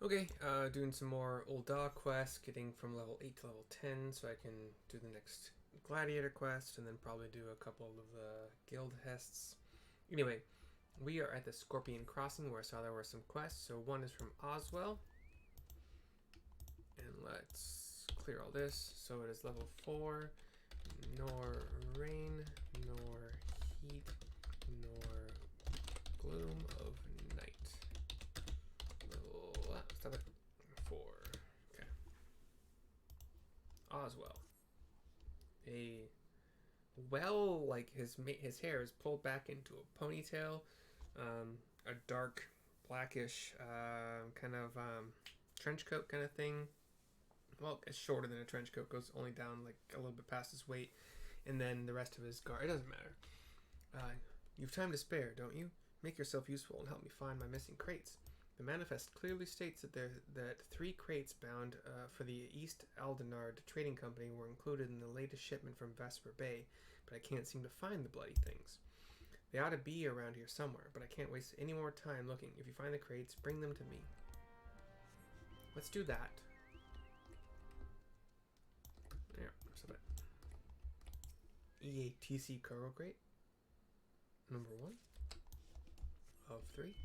Okay, doing some more old dog quests, getting from level 8 to level 10 so I can do the next gladiator quest and then probably do a couple of the guild tests. Anyway, we are at the Scorpion Crossing where I saw there were some quests. So one is from Oswell. And let's clear all this. So it is level 4, nor rain, nor heat, nor gloom of night. Stop it. 4. Okay. Oswell. Like his hair is pulled back into a ponytail. A dark blackish kind of trench coat kind of thing. Well, it's shorter than a trench coat. Goes only down like a little bit past his weight, and then the rest of his guard. It doesn't matter. You've time to spare, don't you? Make yourself useful and help me find my missing crates. The manifest clearly states that 3 crates bound for the East Aldenard Trading Company were included in the latest shipment from Vesper Bay, but I can't seem to find the bloody things. They ought to be around here somewhere, but I can't waste any more time looking. If you find the crates, bring them to me. Let's do that. Yeah, so that. EATC cargo crate. Number 1 of 3.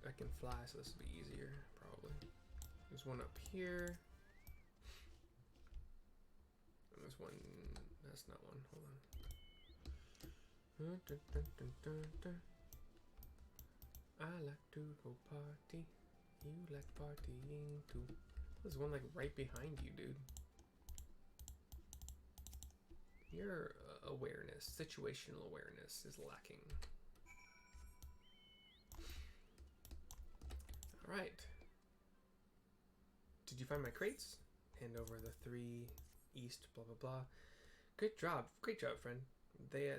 I can fly, so this will be easier, probably. There's one up here. And there's one, that's not one, hold on. I like to go party. You like partying too. There's one like right behind you, dude. Your awareness, situational awareness is lacking. Alright. Did you find my crates? Hand over the 3 east, blah, blah, blah. Great job, friend.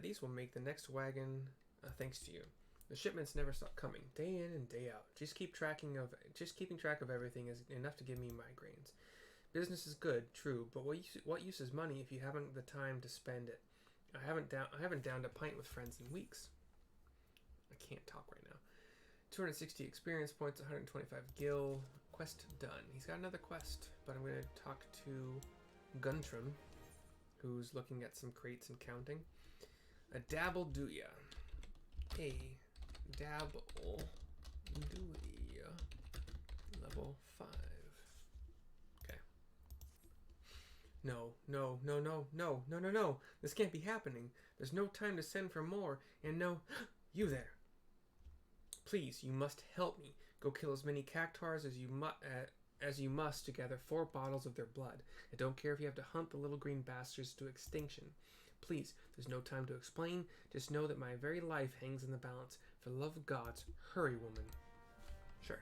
These will make the next wagon thanks to you. The shipments never stop coming, day in and day out. Just keeping track of everything is enough to give me migraines. Business is good, true, but what use is money if you haven't the time to spend it? I haven't downed a pint with friends in weeks. I can't talk right now. 260 experience points, 125 gil. Quest done. He's got another quest, but I'm going to talk to Guntram, who's looking at some crates and counting. A dabble do ya. A dabble do ya. Level 5. Okay. No. This can't be happening. There's no time to send for more, and no, you there. Please, you must help me. Go kill as many cactars as you must to gather 4 bottles of their blood. I don't care if you have to hunt the little green bastards to extinction. Please, there's no time to explain. Just know that my very life hangs in the balance. For the love of gods, hurry, woman. Sure.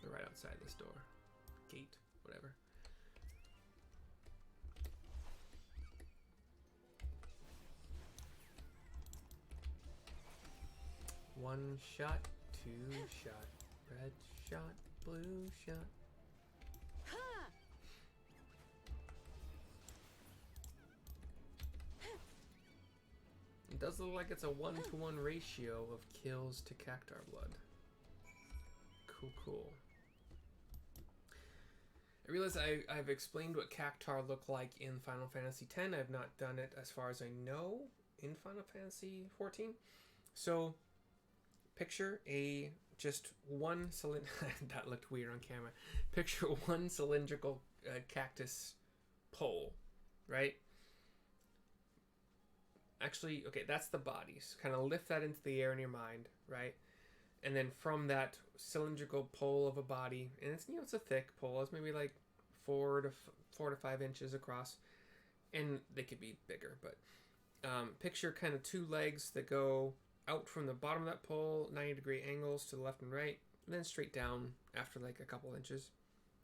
They're right outside this door. Gate, whatever. One shot. 2 shot, red shot, blue shot. It does look like it's a 1-to-1 ratio of kills to cactar blood. Cool. I realize I've explained what cactar look like in Final Fantasy X. I've not done it as far as I know in Final Fantasy XIV. So picture just one cylinder. That looked weird on camera. Picture one cylindrical cactus pole, right? Actually, okay, that's the body. So kind of lift that into the air in your mind, right? And then from that cylindrical pole of a body, and it's it's a thick pole. It's maybe like 4 to 5 inches across, and they could be bigger. But picture kind of 2 legs that go out from the bottom of that pole, 90-degree angles to the left and right, and then straight down after like a couple inches.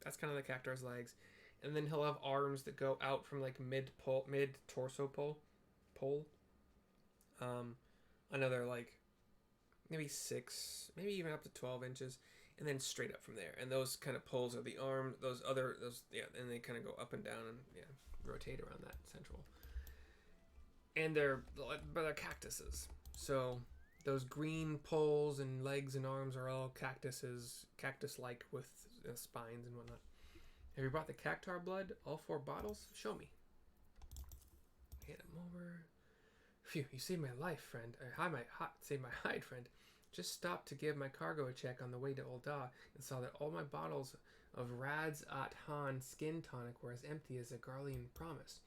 That's kind of the cactar's legs. And then he'll have arms that go out from like mid torso pole. Another like maybe 6, maybe even up to 12 inches, and then straight up from there. And those kind of poles are the arm. And they kind of go up and down and rotate around that central. And they're cactuses. So Those green poles and legs and arms are all cactus-like with spines and whatnot. Have you brought the cactar blood? All 4 bottles? Show me. Hand them over. Phew, you saved my life, friend. Saved my hide, friend. Just stopped to give my cargo a check on the way to Ul'dah and saw that all my bottles of Rad's At Han skin tonic were as empty as a Garlean promise.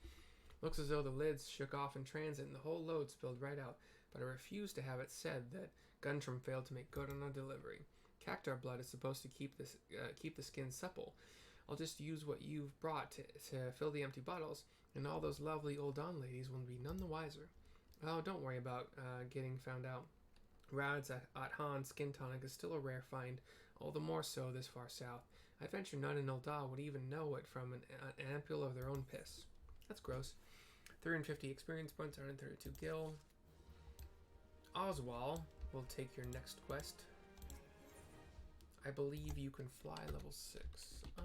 Looks as though the lids shook off in transit and the whole load spilled right out, but I refuse to have it said that Guntram failed to make good on a delivery. Cactar blood is supposed to keep the skin supple. I'll just use what you've brought to fill the empty bottles, and all those lovely Ul'dah ladies will be none the wiser. Oh, don't worry about getting found out. Rad's At Han skin tonic is still a rare find, all the more so this far south. I venture none in Ul'dah would even know it from an ampule of their own piss. That's gross. 350 experience points, 132 gil. Oswald will take your next quest. I believe you can fly level 6. I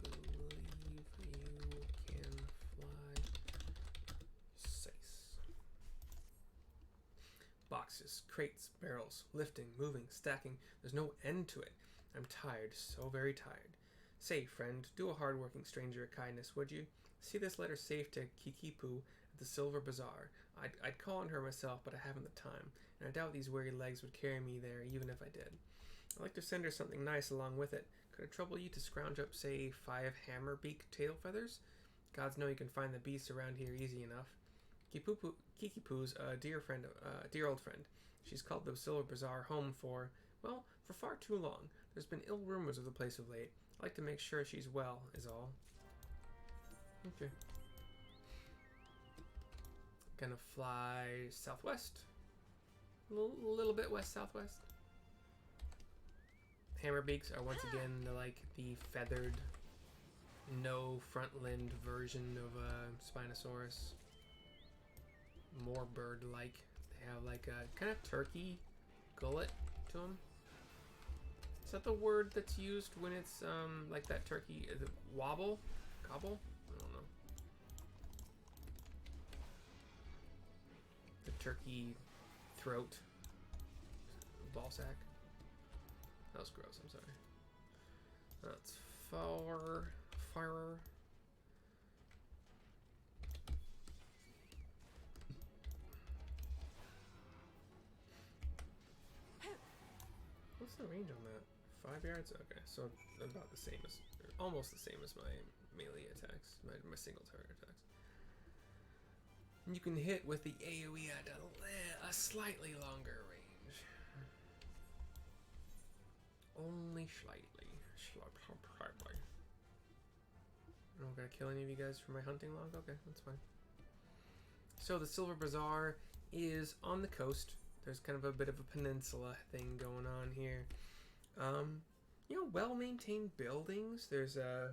believe you can fly 6. Boxes, crates, barrels, lifting, moving, stacking. There's no end to it. I'm tired, so very tired. Say, friend, do a hard-working stranger a kindness, would you? See this letter safe to Kikipu at the Silver Bazaar. I'd call on her myself, but I haven't the time, and I doubt these weary legs would carry me there even if I did. I'd like to send her something nice along with it. Could it trouble you to scrounge up, say, 5 hammerbeak tail feathers? Gods know you can find the beasts around here easy enough. Kikipu's a dear old friend. She's called the Silver Bazaar home for far too long. There's been ill rumors of the place of late. I'd like to make sure she's well, is all. Okay. Gonna fly southwest. A little bit west-southwest. Hammerbeaks are once again the feathered, no front-limbed version of a Spinosaurus. More bird-like. They have like a kind of turkey gullet to them. Is that the word that's used when it's like that turkey? Is it wobble? Gobble? I don't know. The turkey throat. Ball sack. That was gross, I'm sorry. That's fire. What's the range on that? 5 yards? Okay, so about the same as, almost the same as my melee attacks, my single target attacks. And you can hit with the AoE at a slightly longer range. Only slightly. I'm not gonna kill any of you guys for my hunting log? Okay, that's fine. So the Silver Bazaar is on the coast. There's kind of a bit of a peninsula thing going on here. Well-maintained buildings. There's a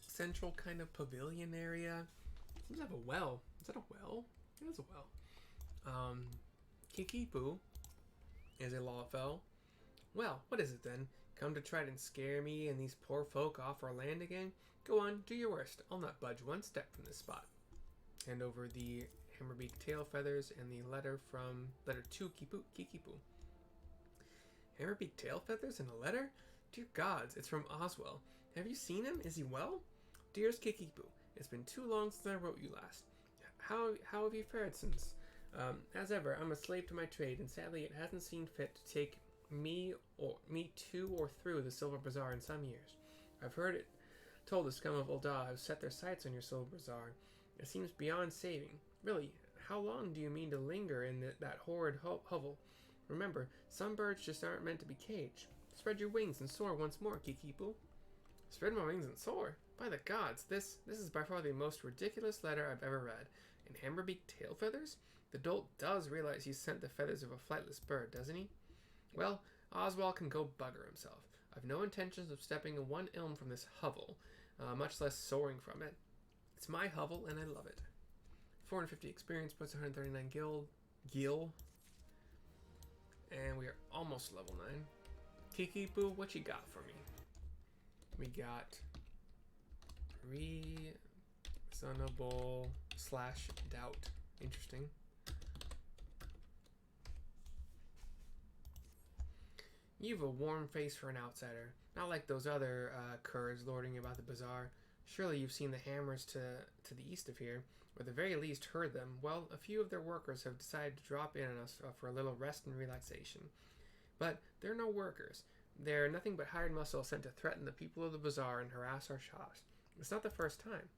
central kind of pavilion area. Seems to have a well. Is that a well? It is a well. Kikipu is a Lawfell. Well, what is it then? Come to try and scare me and these poor folk off our land again? Go on, do your worst. I'll not budge one step from this spot. Hand over the hammerbeak tail feathers and the letter to Kikipu. Hammerbeak tail feathers and a letter? Dear gods, it's from Oswald. Have you seen him? Is he well? Dearest Kikipu, it's been too long since I wrote you last. How have you fared since? As ever, I'm a slave to my trade, and sadly it hasn't seen fit to take me to or through the Silver Bazaar in some years. I've heard it told the scum of Ul'dah have set their sights on your Silver Bazaar. It seems beyond saving. Really, how long do you mean to linger in that horrid hovel? Remember, some birds just aren't meant to be caged. Spread your wings and soar once more, Kikipu. Spread my wings and soar? By the gods, this is by far the most ridiculous letter I've ever read. And hammerbeak tail feathers? The dolt does realize he sent the feathers of a flightless bird, doesn't he? Well, Oswald can go bugger himself. I've no intentions of stepping in one ilm from this hovel, much less soaring from it. It's my hovel, and I love it. 450 experience, plus 139 gil. And we are almost level 9. Kikipu, what you got for me? We got reasonable / doubt. Interesting. You've a warm face for an outsider, not like those other curs lording about the bazaar. Surely you've seen the hammers to the east of here, or at the very least heard them. Well, a few of their workers have decided to drop in on us for a little rest and relaxation. But they're no workers. They're nothing but hired muscle sent to threaten the people of the bazaar and harass our shops. It's not the first time,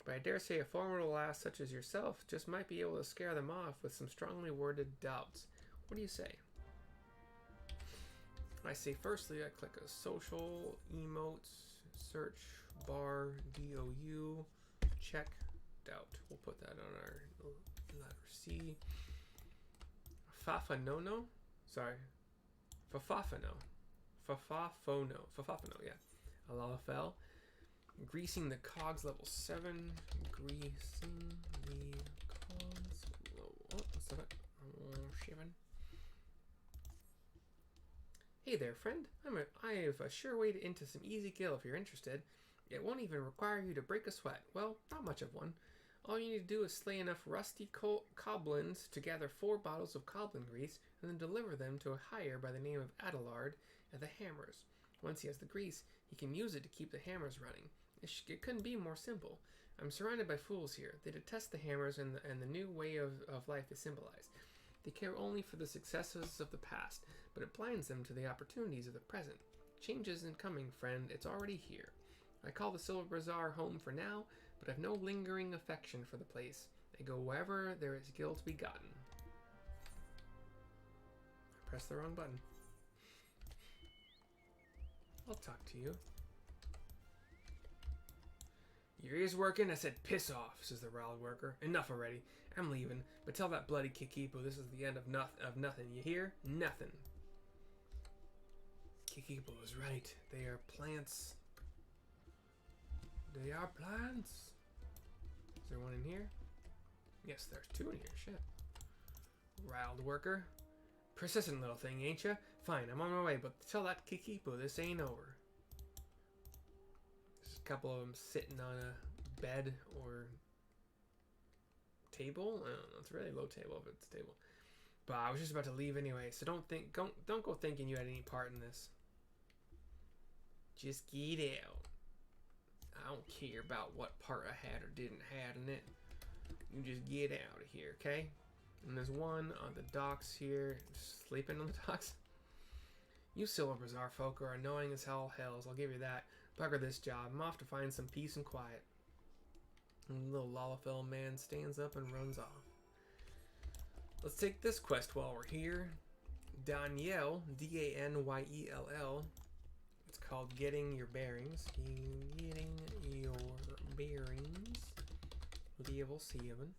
but I dare say a formidable ass such as yourself just might be able to scare them off with some strongly worded doubts. What do you say? I say firstly, I click a social, emotes, search, bar, DOU, check, doubt. We'll put that on our letter C. Fafanono? Sorry. Fafafano, yeah. Alalafel. Greasing the Cogs level 7. Greasing the Cogs level 7. 7. Hey there, friend. I have a sure way into some easy kill if you're interested. It won't even require you to break a sweat. Well, not much of one. All you need to do is slay enough rusty coblins to gather 4 bottles of coblin grease and then deliver them to a hire by the name of Adelard at the hammers. Once he has the grease, he can use it to keep the hammers running. It couldn't be more simple. I'm surrounded by fools here. They detest the hammers and the new way of life they symbolize. They care only for the successes of the past, but it blinds them to the opportunities of the present. Change isn't coming, friend. It's already here. I call the Silver Bazaar home for now, but I've no lingering affection for the place. I go wherever there is gil to be gotten. I pressed the wrong button. I'll talk to you. Your ears working? I said piss off, says the riled worker. Enough already. I'm leaving, but tell that bloody Kikipo this is the end of nothing. You hear? Nothing. Kikipo is right. They are plants. They are plants. Is there one in here? Yes, there's 2 in here. Shit. Riled worker. Persistent little thing, ain't ya? Fine, I'm on my way, but tell that Kikipo this ain't over. There's a couple of them sitting on a bed or table. I don't know. It's a really low table if it's a table. But I was just about to leave anyway, so don't go thinking you had any part in this. Just get out. I don't care about what part I had or didn't have in it. You just get out of here, okay? And there's one on the docks here, just sleeping on the docks. You Silver Bazaar folk are annoying as hell hells, I'll give you that. Bugger this job. I'm off to find some peace and quiet. And the little Lalafell man stands up and runs off. Let's take this quest while we're here. Danielle, D-A-N-Y-E-L-L. It's called Getting Your Bearings. Getting Your Bearings. Level 7.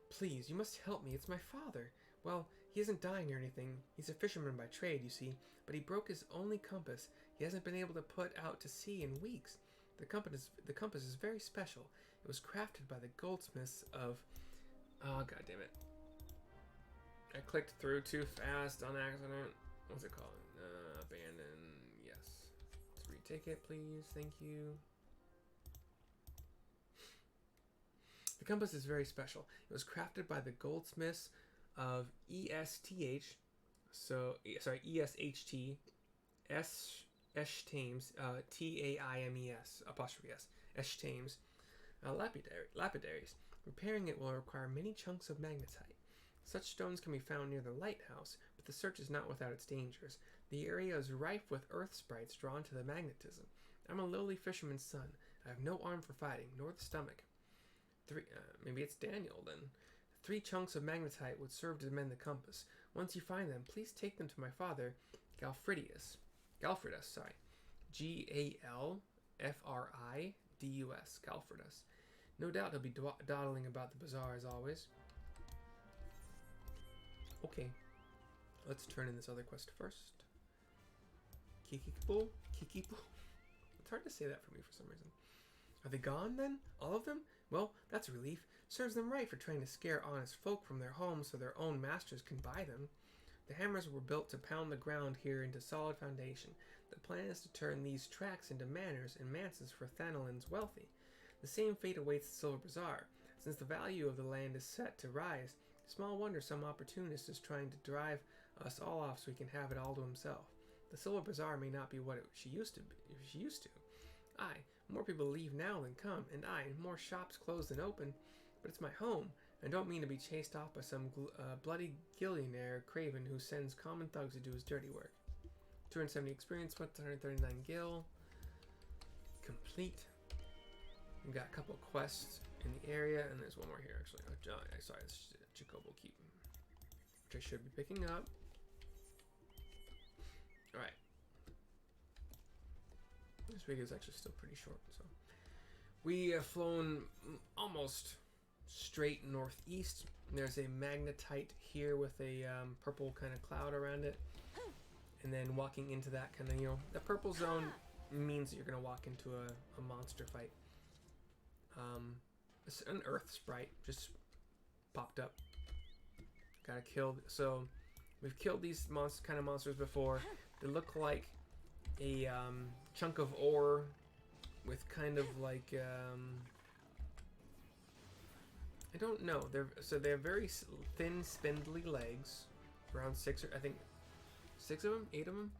Please, you must help me. It's my father. Well, he isn't dying or anything. He's a fisherman by trade, you see, but he broke his only compass. He hasn't been able to put out to sea in weeks. The compass is very special. It was crafted by the goldsmiths of... Oh, god damn it. I clicked through too fast on accident. What's it called? Abandon. Yes. Let's retake it, please. Thank you. The compass is very special. It was crafted by the goldsmiths of ESTH. So, sorry, ESHT. Thames. T-A-I-M-E-S. Apostrophe S. Thames. Lapidaries. Repairing it will require many chunks of magnetite. Such stones can be found near the lighthouse, but the search is not without its dangers. The area is rife with earth sprites drawn to the magnetism. I'm a lowly fisherman's son. I have no arm for fighting, nor the stomach. Maybe it's Daniel, then. 3 chunks of magnetite would serve to mend the compass. Once you find them, please take them to my father, Galfridus, sorry. G-A-L-F-R-I-D-U-S, Galfridus. No doubt he'll be dawdling about the bazaar as always. Okay, let's turn in this other quest first. Kikipo? It's hard to say that for me for some reason. Are they gone then? All of them? Well, that's a relief. Serves them right for trying to scare honest folk from their homes so their own masters can buy them. The hammers were built to pound the ground here into solid foundation. The plan is to turn these tracks into manors and mansions for Thanalan's wealthy. The same fate awaits the Silver Bazaar. Since the value of the land is set to rise, Small wonder some opportunist is trying to drive us all off so he can have it all to himself. The Silver Bazaar may not be what she used to be. She used to. Aye, more people leave now than come, and aye, more shops closed than open. But it's my home. I don't mean to be chased off by some bloody gillionaire craven who sends common thugs to do his dirty work. 270 experience, 139 gil. Complete. We've got a couple quests in the area, and there's one more here actually. Oh, sorry, it's Jacobo Keep, which I should be picking up. Alright. This week is actually still pretty short, so. We have flown almost straight northeast. There's a magnetite here with a purple kind of cloud around it. And then walking into that kind of, you know, the purple zone means that you're going to walk into a monster fight. An earth sprite just popped up. Gotta kill. So we've killed these kind of monsters before. They look like a chunk of ore with kind of like I don't know. They have very thin, spindly legs. Around 6 or I think 6 of them, 8 of them.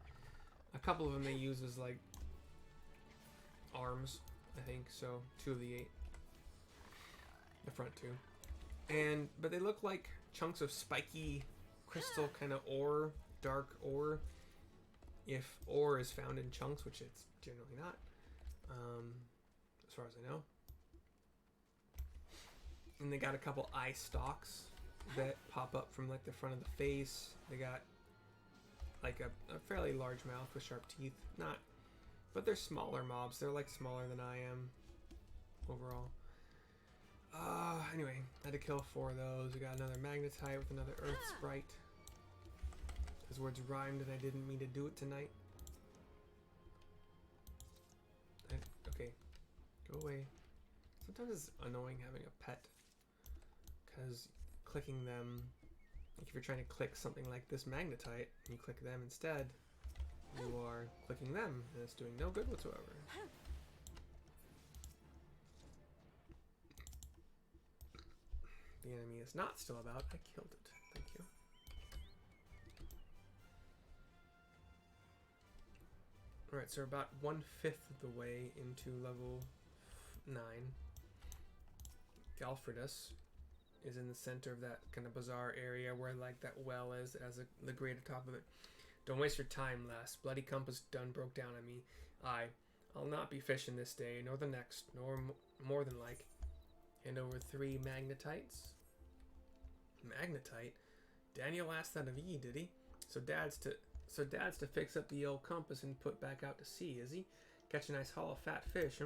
A couple of them they use as like arms, I think. So 2 of the 8. The front 2. But they look like chunks of spiky crystal kind of ore, dark ore. If ore is found in chunks, which it's generally not, as far as I know. And they got a couple eye stalks that pop up from like the front of the face. They got like a fairly large mouth with sharp teeth. But they're smaller mobs. They're like smaller than I am overall. Anyway, I had to kill 4 of those. We got another magnetite with another earth sprite. Those words rhymed and I didn't mean to do it tonight. Okay, go away. Sometimes it's annoying having a pet, because clicking them, like if you're trying to click something like this magnetite and you click them instead, you are clicking them and it's doing no good whatsoever. The enemy is not still about. I killed it. Thank you. Alright, so we're about 1/5 of the way into level 9. Galfredus is in the center of that kind of bizarre area where like that well is, as the grate at the top of it. Don't waste your time, lass. Bloody compass done broke down on me. Aye, I'll not be fishing this day, nor the next, nor more than like. Hand over 3 magnetites. Magnetite? Daniel asked that of ye, did he? So dad's to fix up the old compass and put back out to sea, is he? Catch a nice haul of fat fish,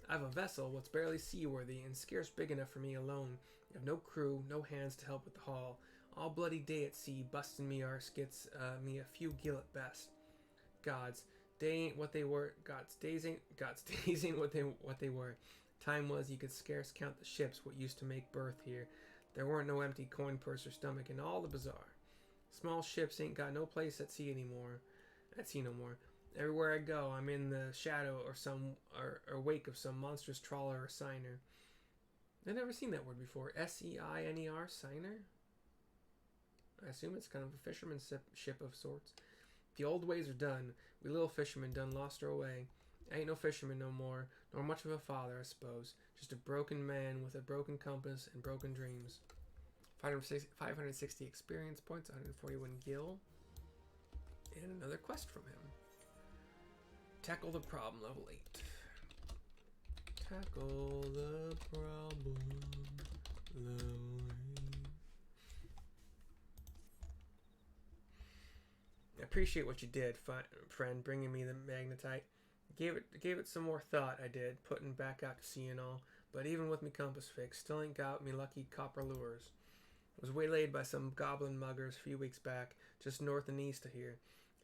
I've a vessel what's barely seaworthy and scarce big enough for me alone. I've no crew, no hands to help with the haul. All bloody day at sea, bustin' me arse gets me a few gill at best. God's day ain't what they were. God's days ain't what they were. Time was you could scarce count the ships what used to make berth here. There weren't no empty coin purse or stomach in all the bazaar. Small ships ain't got no place at sea anymore. At sea no more. Everywhere I go, I'm in the shadow or wake of some monstrous trawler or signer. I've never seen that word before. S-E-I-N-E-R, signer? I assume it's kind of a fisherman's ship of sorts. The old ways are done. We little fishermen done lost our way. I ain't no fisherman no more, nor much of a father, I suppose. Just a broken man with a broken compass and broken dreams. 560 experience points, 141 gil. And another quest from him. Tackle the problem, level 8. Tackle the problem, level 8. I appreciate what you did, friend, bringing me the magnetite. Gave it some more thought, I did, putting back out to sea and all. But even with me compass fixed, still ain't got me lucky copper lures. Was waylaid by some goblin muggers a few weeks back, just north and east of here.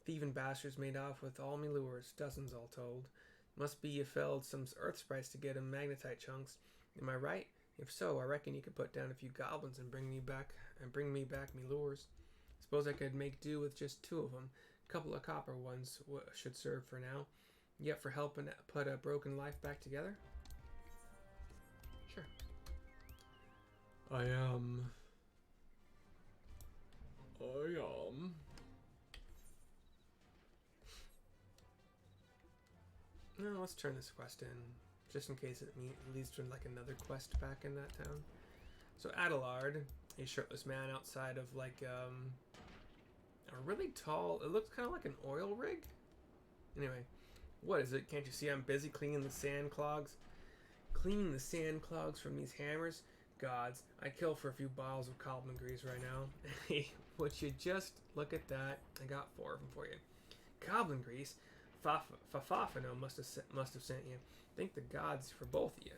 Thieving bastards made off with all me lures, dozens all told. Must be you felled some earth sprites to get 'em magnetite chunks. Am I right? If so, I reckon you could put down a few goblins and bring me back me lures. Suppose I could make do with just 2 of 'em. A couple of copper ones should serve for now. Yet for helping put a broken life back together? Sure. I let's turn this quest in, just in case it leads to like another quest back in that town. So Adelard, a shirtless man outside of like a really tall, it looks kind of like an oil rig. Anyway, what is it? Can't you see I'm busy cleaning the sand clogs? Cleaning the sand clogs from these hammers? Gods, I'd kill for a few bottles of goblin grease right now. Hey, would you just look at that? I got 4 of them for you. Goblin grease? Fafafano must have sent you. Thank the gods for both of you.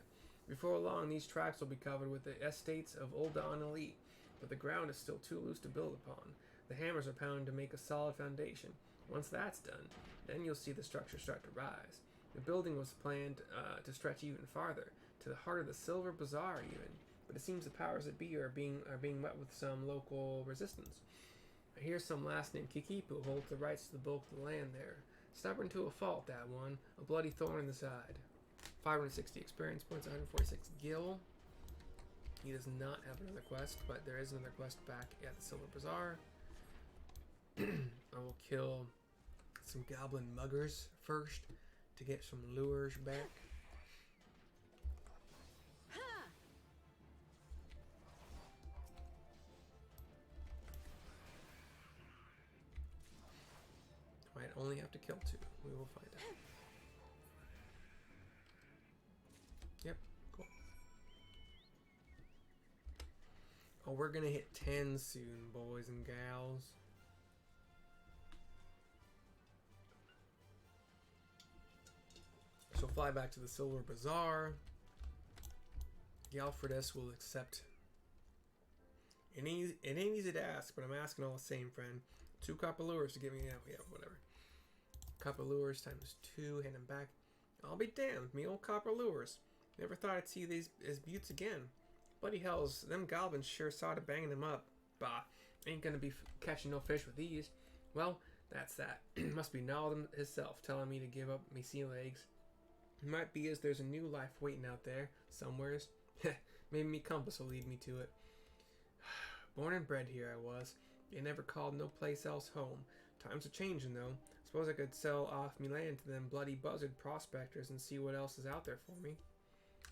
Before long, these tracks will be covered with the estates of Uldan Elite, but the ground is still too loose to build upon. The hammers are pounded to make a solid foundation. Once that's done, then you'll see the structure start to rise. The building was planned to stretch even farther, to the heart of the Silver Bazaar even, but it seems the powers that be are being met with some local resistance. I hear some last name Kikipu holds the rights to the bulk of the land there. Stubborn to a fault, that one. A bloody thorn in the side. 560 experience points, 146 gil. He does not have another quest, but there is another quest back at the Silver Bazaar. I will kill some goblin muggers first to get some lures back. Might only have to kill 2. We will find out. Yep, cool. Oh, we're gonna hit 10 soon, boys and gals. So fly back to the Silver Bazaar. Galfredus will accept. It ain't easy to ask, but I'm asking all the same, friend. 2 copper lures to get me out. Yeah, whatever. Copper lures times 2, hand them back. I'll be damned, me old copper lures. Never thought I'd see these as buttes again. Bloody hells, them goblins sure saw to banging them up. Bah, ain't gonna be catching no fish with these. Well, that's that. Must be Naldin himself telling me to give up me sea legs. It might be as there's a new life waiting out there, somewheres. Maybe me compass will lead me to it. Born and bred here I was. They never called no place else home. Times are changing though. Suppose I could sell off me land to them bloody buzzard prospectors and see what else is out there for me.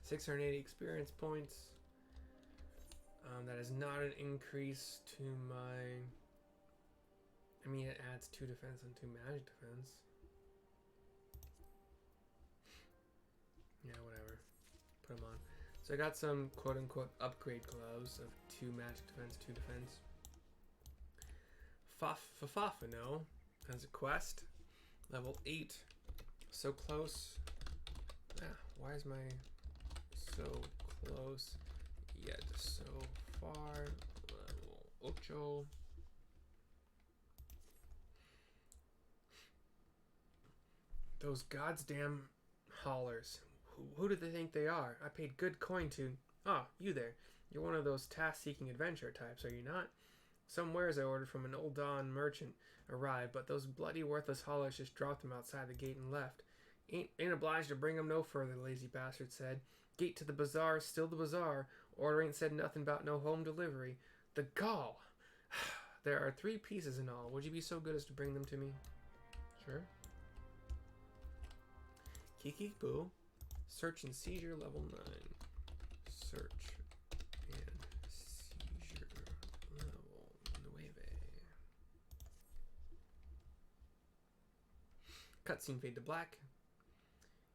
680 experience points. That is not an increase to my... I mean, it adds 2 defense and 2 magic defense. Yeah, whatever. Put them on. So I got some quote-unquote upgrade gloves of 2 magic defense, 2 defense. Fafafano has a quest. Level 8. So close. Ah, why is my so close yet so far? Level 8. Those goddamn haulers. Who do they think they are? I paid good coin to... Ah, you there. You're one of those task-seeking adventure types, are you not? Some wares I ordered from an old Dawn merchant arrived, but those bloody worthless haulers just dropped them outside the gate and left. Ain't obliged to bring them no further, the lazy bastard said. Gate to the bazaar is still the bazaar. Order ain't said nothing about no home delivery. The gall! There are 3 pieces in all. Would you be so good as to bring them to me? Sure. Kiki Boo. Search and Seizure level 9. Search and Seizure level 9. Cutscene fade to black.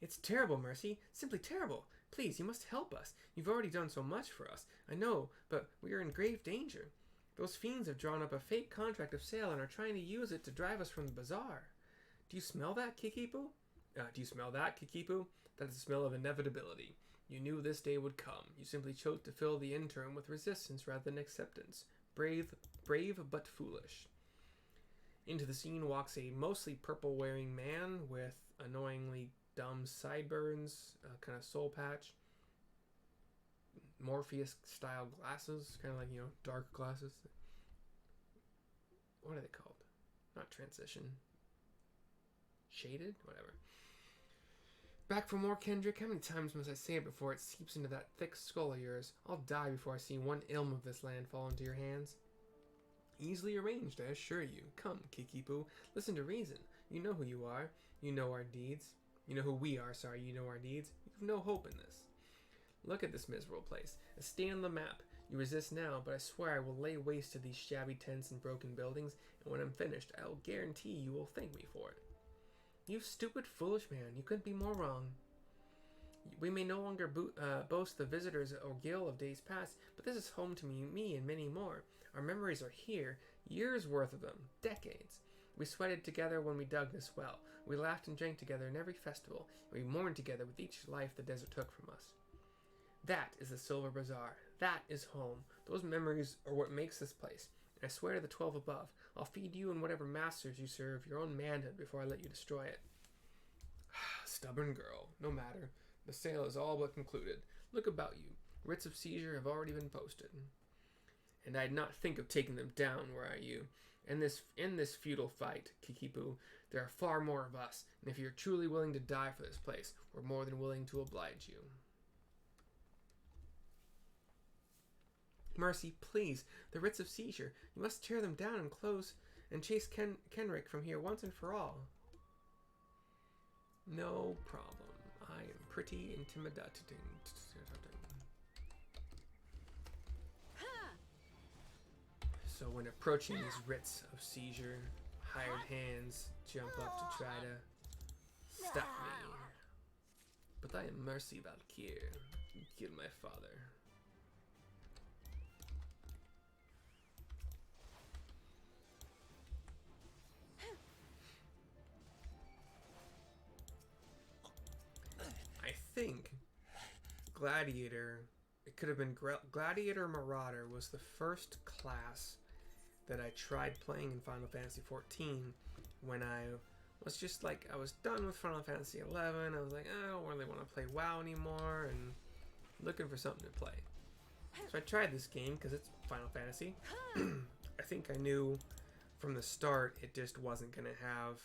It's terrible, Mercy. Simply terrible. Please, you must help us. You've already done so much for us. I know, but we are in grave danger. Those fiends have drawn up a fake contract of sale and are trying to use it to drive us from the bazaar. Do you smell that, Kikipu? Do you smell that, Kikipu? That is the smell of inevitability. You knew this day would come. You simply chose to fill the interim with resistance rather than acceptance. Brave but foolish. Into the scene walks a mostly purple-wearing man with annoyingly dumb sideburns, kind of soul patch, Morpheus-style glasses, kind of like, dark glasses. What are they called? Not transition. Shaded? Whatever. Back for more, Kendrick? How many times must I say it before it seeps into that thick skull of yours? I'll die before I see one ilm of this land fall into your hands. Easily arranged, I assure you. Come, Kikipu, listen to reason. You know who you are. You know our deeds. You know who we are, sorry, you know our needs. You've no hope in this. Look at this miserable place. A stain on the map. You resist now, but I swear I will lay waste to these shabby tents and broken buildings, and when I'm finished, I will guarantee you will thank me for it. You stupid, foolish man, you couldn't be more wrong. We may no longer boast the visitors or gil of days past, but this is home to me and many more. Our memories are here, years worth of them, decades. We sweated together when we dug this well. We laughed and drank together in every festival. We mourned together with each life the desert took from us. That is the Silver Bazaar. That is home. Those memories are what makes this place. And I swear to the 12 above, I'll feed you and whatever masters you serve your own manhood before I let you destroy it. Stubborn girl. No matter. The sale is all but concluded. Look about you. Writs of seizure have already been posted. And I'd not think of taking them down, were I you. In this futile fight, Kikipu, there are far more of us, and if you're truly willing to die for this place, we're more than willing to oblige you. Mercy, please, the writs of seizure. You must tear them down and close and chase Kenrick from here once and for all. No problem. I am pretty intimidating. So when approaching these writs of seizure, hired hands jump up to try to stop me. But I am Mercy Valkyr. You killed my father. I think Gladiator, it could have been Gladiator Marauder was the first class that I tried playing in Final Fantasy XIV when I was just like, I was done with Final Fantasy XI. I was like, I don't really want to play WoW anymore and looking for something to play. So I tried this game because it's Final Fantasy. I think I knew from the start it just wasn't going to have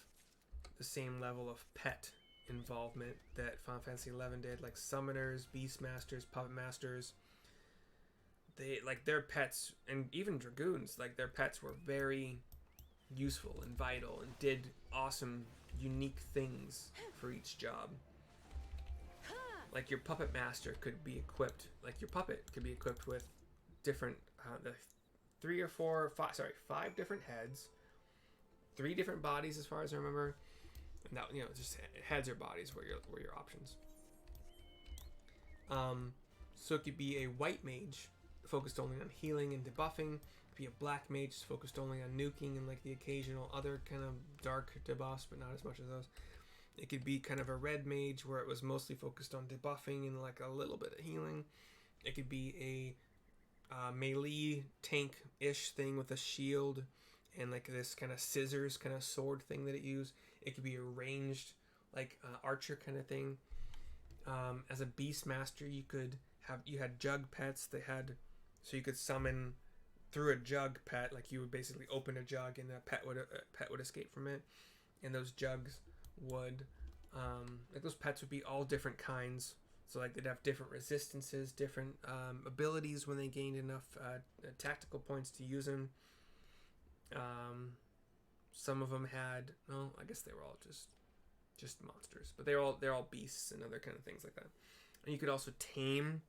the same level of pet involvement that Final Fantasy XI did, like summoners, beastmasters, puppet masters. They like their pets, and even dragoons, like their pets were very useful and vital and did awesome, unique things for each job. Like your puppet master could be equipped, like your puppet could be equipped with different, five different heads, 3 different bodies as far as I remember. And that, just heads or bodies were your options. So it could be a white mage focused only on healing and debuffing. It could be a black mage focused only on nuking and like the occasional other kind of dark debuffs, but not as much as those. It could be kind of a red mage where it was mostly focused on debuffing and like a little bit of healing. It could be a melee tank-ish thing with a shield and like this kind of scissors kind of sword thing that it used. It could be a ranged like archer kind of thing. As a beastmaster, you had jug pets. So you could summon through a jug pet, like you would basically open a jug and a pet would escape from it, and those jugs would like those pets would be all different kinds. So like they'd have different resistances, different abilities when they gained enough tactical points to use them. Some of them had, I guess they were all just monsters, but they're all beasts and other kind of things like that. And you could also tame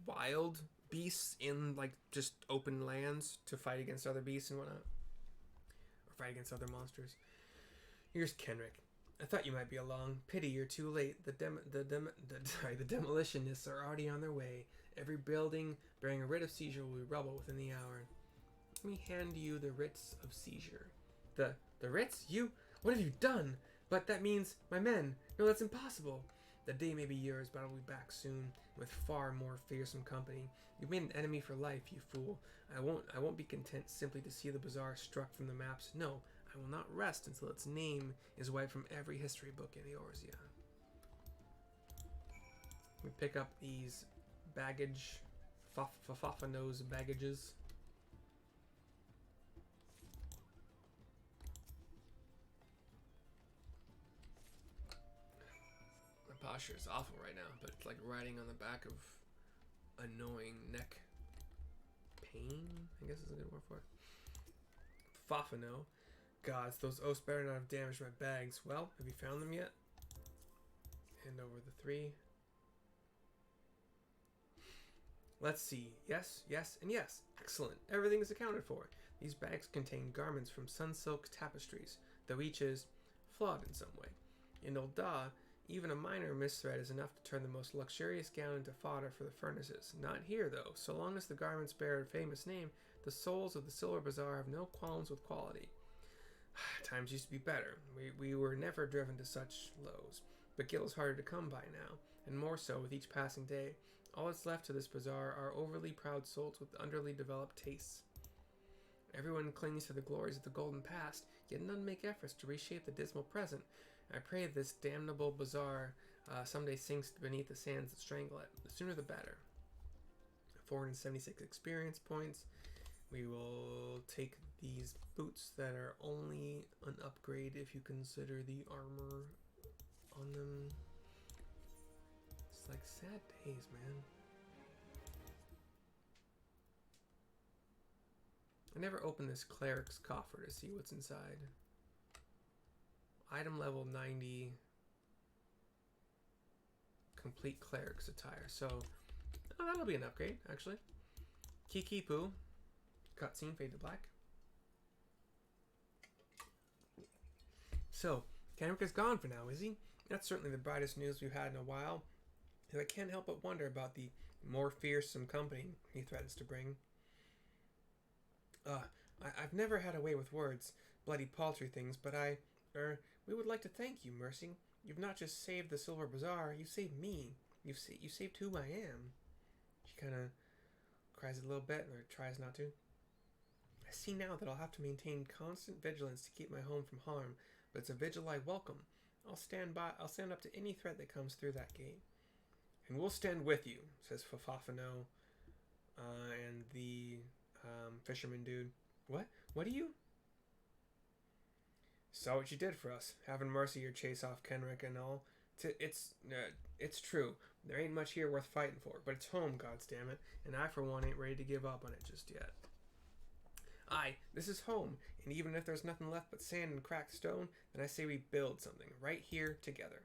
wild beasts in like just open lands to fight against other beasts and whatnot, or fight against other monsters. Here's Kenrick. I thought you might be along. Pity you're too late. The demolitionists are already on their way. Every building bearing a writ of seizure will be rubble within the hour. Let me hand you the writs of seizure. The writs? You? What have you done? But that means my men. No, that's impossible. The day may be yours, but I'll be back soon with far more fearsome company. You've made an enemy for life, you fool. I won't be content simply to see the bazaar struck from the maps. No, I will not rest until its name is wiped from every history book in Eorzea. We pick up these baggage, Fafafanos baggages. Posture is awful right now, but it's like riding on the back of annoying neck pain, I guess is a good word for it. Fafano. Gods, those oaths better not have damaged my bags. Well, have you found them yet? Hand over the 3. Let's see. Yes, yes, and yes. Excellent. Everything is accounted for. These bags contain garments from sunsilk tapestries, though each is flawed in some way. In Ul'dah, even a minor misthread is enough to turn the most luxurious gown into fodder for the furnaces. Not here, though. So long as the garments bear a famous name, the souls of the Silver Bazaar have no qualms with quality. Times used to be better. We were never driven to such lows. But Gil is harder to come by now, and more so with each passing day. All that's left to this bazaar are overly proud souls with underly developed tastes. Everyone clings to the glories of the golden past, yet none make efforts to reshape the dismal present. I pray this damnable bazaar someday sinks beneath the sands that strangle it. The sooner the better. 476 experience points. We will take these boots that are only an upgrade if you consider the armor on them. It's like sad days, man. I never opened this cleric's coffer to see what's inside. Item level 90. Complete cleric's attire. So, oh, that'll be an upgrade, actually. Kiki Poo. Cutscene, fade to black. So, Kenrick is gone for now, is he? That's certainly the brightest news we've had in a while. Though I can't help but wonder about the more fearsome company he threatens to bring. I've never had a way with words, bloody paltry things, but we would like to thank you, Mercy. You've not just saved the Silver Bazaar, you saved me. You saved who I am. She kind of cries a little bit, or tries not to. I see now that I'll have to maintain constant vigilance to keep my home from harm, but it's a vigil I welcome. I'll stand up to any threat that comes through that gate. And we'll stand with you, says Fafafano, and the fisherman dude. What? What are you? Saw what you did for us, having Mercy or chase off Kenrick and all. It's true. There ain't much here worth fighting for, but it's home, goddammit, and I for one ain't ready to give up on it just yet. Aye, this is home, and even if there's nothing left but sand and cracked stone, then I say we build something right here together.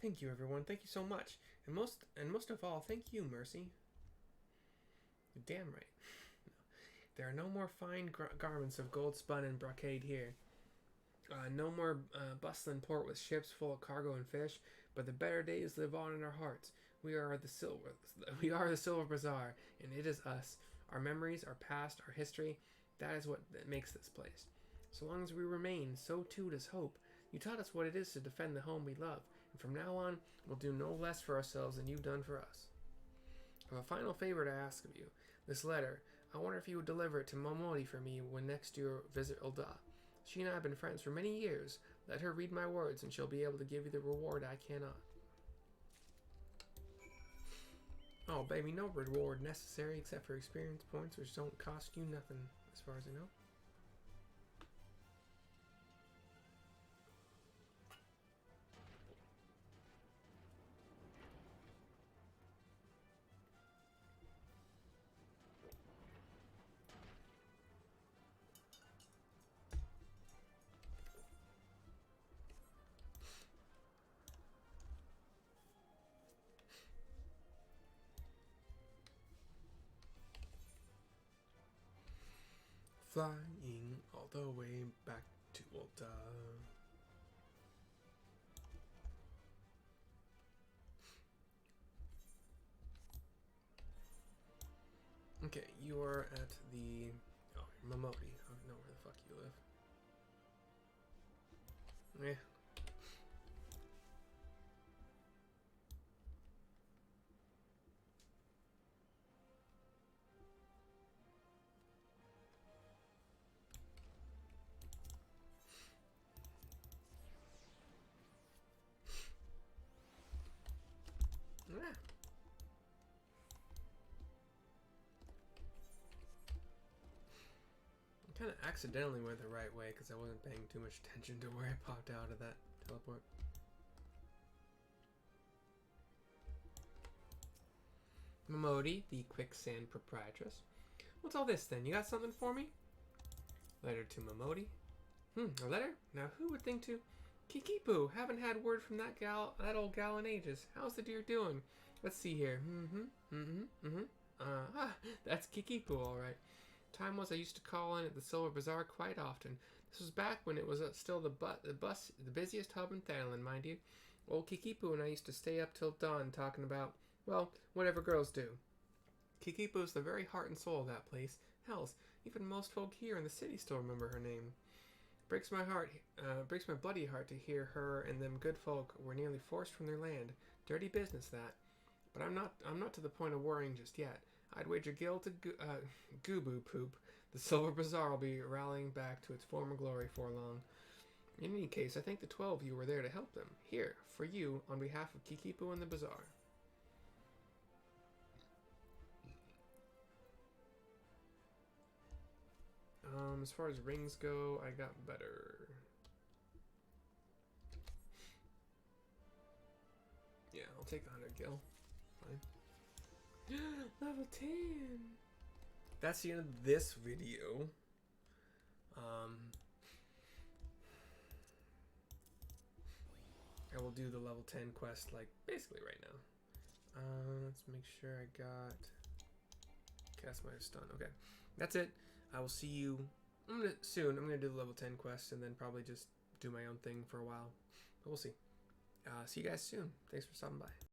Thank you, everyone. Thank you so much, and most of all, thank you, Mercy. You're damn right. There are no more fine garments of gold spun and brocade here. No more bustling port with ships full of cargo and fish, but the better days live on in our hearts. We are the Silver Bazaar, and it is us. Our memories, our past, our history, that is what makes this place. So long as we remain, so too does hope. You taught us what it is to defend the home we love, and from now on, we'll do no less for ourselves than you've done for us. I have a final favor to ask of you. This letter, I wonder if you would deliver it to Momodi for me when next you visit Ul'dah. She and I have been friends for many years. Let her read my words, and she'll be able to give you the reward I cannot. Oh, baby, no reward necessary except for experience points, which don't cost you nothing, as far as I know. Flying all the way back to Ul'dah. Okay, you are at the Momodi. I don't know where the fuck you live. Yeah. I kind of accidentally went the right way because I wasn't paying too much attention to where I popped out of that teleport. Momodi, the quicksand proprietress. What's all this then? You got something for me? Letter to Momodi. A letter? Now who would think to... Kikipu, haven't had word from that old gal in ages. How's the deer doing? Let's see here. That's Kikipu, all right. Time was I used to call in at the Silver Bazaar quite often. This was back when it was still the busiest hub in Thanalan, mind you. Old Kikipu and I used to stay up till dawn talking about, well, whatever girls do. Kikipu is the very heart and soul of that place. Hells, even most folk here in the city still remember her name. Breaks my bloody heart to hear her and them good folk were nearly forced from their land. Dirty business, that. But I'm not to the point of worrying just yet. I'd wager Gil to Goobu Poop. The Silver Bazaar will be rallying back to its former glory for long. In any case, I think the 12 of you were there to help them. Here, for you, on behalf of Kikipu and the Bazaar. As far as rings go, I got better. Yeah, I'll take the 100 gil. Fine. Level 10! That's the end of this video. I will do the level 10 quest, like, basically right now. Let's make sure I got... Cast my stun. Okay. That's it. I will see you soon. I'm gonna do the level 10 quest and then probably just do my own thing for a while. But we'll see. See you guys soon. Thanks for stopping by.